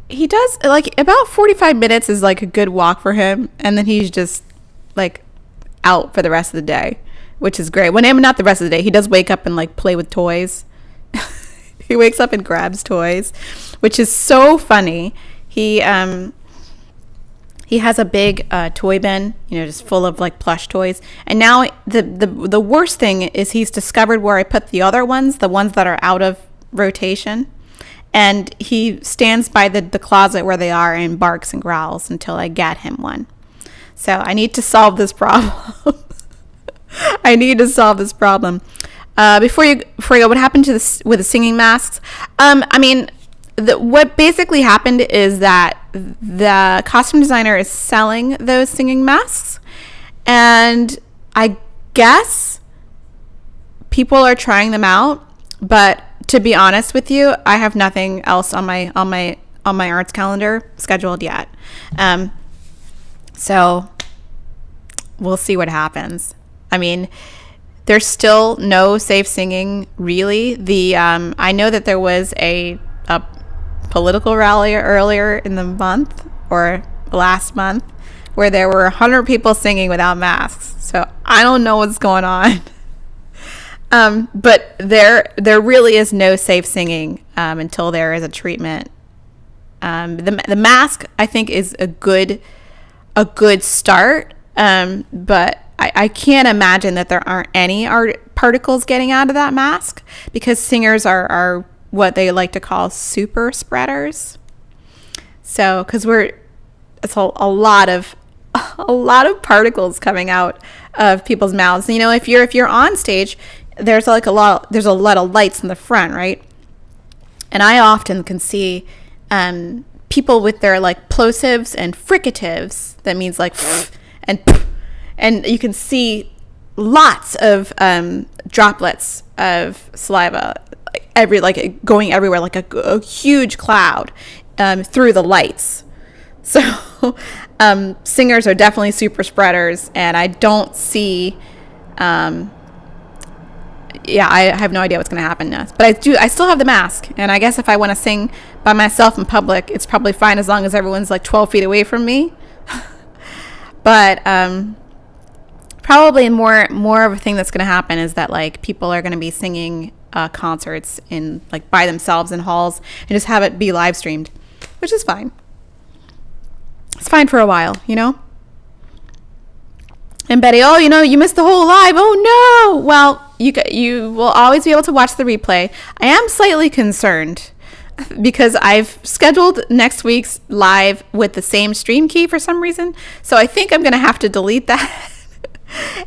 does like about 45 minutes is like a good walk for him, and then he's just like out for the rest of the day, which is great. Not the rest of the day. He does wake up and like play with toys. He wakes up and grabs toys, which is so funny. He has a big toy bin, you know, just full of like plush toys. And now the worst thing is he's discovered where I put the other ones, the ones that are out of rotation. And he stands by the closet where they are and barks and growls until I get him one. So I need to solve this problem. Before you go, what happened with the singing masks? What basically happened is that the costume designer is selling those singing masks, and I guess people are trying them out. But to be honest with you, I have nothing else on my arts calendar scheduled yet. So we'll see what happens. I mean, there's still no safe singing, really. I know that there was a political rally earlier in the month or last month where there were 100 people singing without masks. So I don't know what's going on. But there really is no safe singing until there is a treatment. The mask, I think, is a good start. But I can't imagine that there aren't any particles getting out of that mask, because singers are what they like to call super spreaders. So, because it's a lot of particles coming out of people's mouths. You know, if you're on stage, there's a lot of lights in the front, right? And I often can see people with their like plosives and fricatives. That means like and you can see lots of droplets of saliva going everywhere, like a huge cloud through the lights. So singers are definitely super spreaders, and I don't see I have no idea what's going to happen next. But I still have the mask, and I guess if I want to sing by myself in public, it's probably fine as long as everyone's like 12 feet away from me. But probably more of a thing that's going to happen is that like people are going to be singing concerts in like by themselves in halls and just have it be live streamed, which is fine. It's fine for a while, you know. And Betty, oh, you missed the whole live. Oh no. Well, you will always be able to watch the replay. I am slightly concerned because I've scheduled next week's live with the same stream key for some reason. So I think I'm going to have to delete that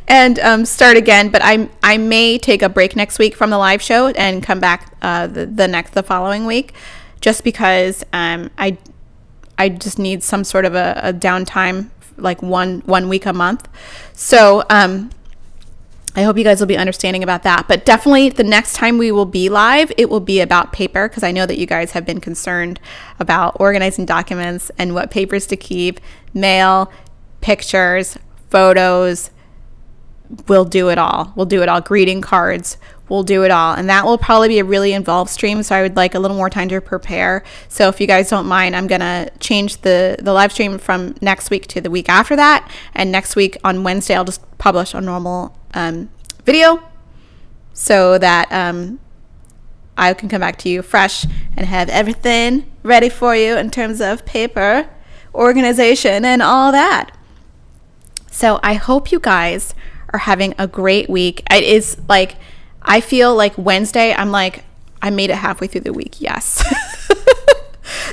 and start again. But I may take a break next week from the live show and come back the following week, just because I just need some sort of a downtime, like one week a month. So I hope you guys will be understanding about that. But definitely the next time we will be live, it will be about paper, because I know that you guys have been concerned about organizing documents and what papers to keep, mail, pictures, photos. We'll do it all. We'll do it all. Greeting cards. We'll do it all. And that will probably be a really involved stream, so I would like a little more time to prepare. So if you guys don't mind, I'm going to change the live stream from next week to the week after that. And next week on Wednesday, I'll just publish a normal video so that I can come back to you fresh and have everything ready for you in terms of paper, organization, and all that. So I hope you guys are having a great week. It is like, I feel like Wednesday, I'm like, I made it halfway through the week. Yes.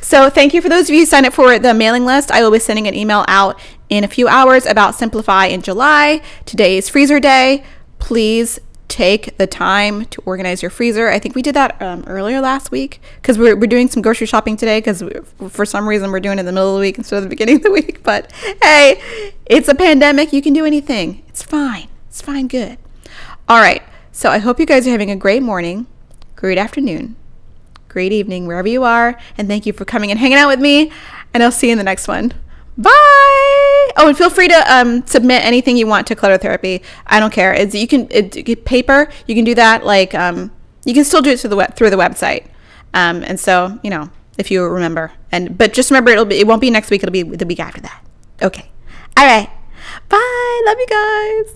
So thank you for those of you who signed up for the mailing list. I will be sending an email out in a few hours about Simplify in July. Today is freezer day. Please take the time to organize your freezer. I think we did that earlier last week, because we're doing some grocery shopping today, because for some reason we're doing it in the middle of the week instead of the beginning of the week. But hey, it's a pandemic. You can do anything. It's fine. It's fine. Good. All right. So I hope you guys are having a great morning, great afternoon, great evening, wherever you are. And thank you for coming and hanging out with me. And I'll see you in the next one. Bye. Oh, and feel free to submit anything you want to Clutter Therapy. I don't care. Paper. You can do that. Like you can still do it through the website. And so if you remember, but just remember, it won't be next week. It'll be the week after that. Okay. All right. Bye. Love you guys.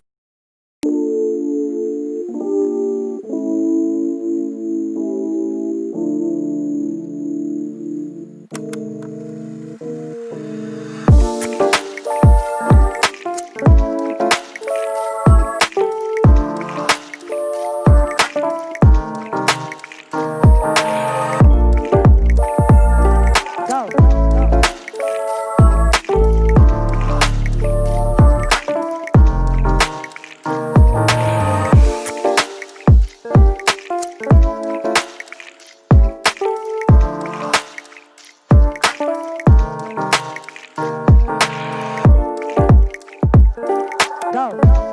Go.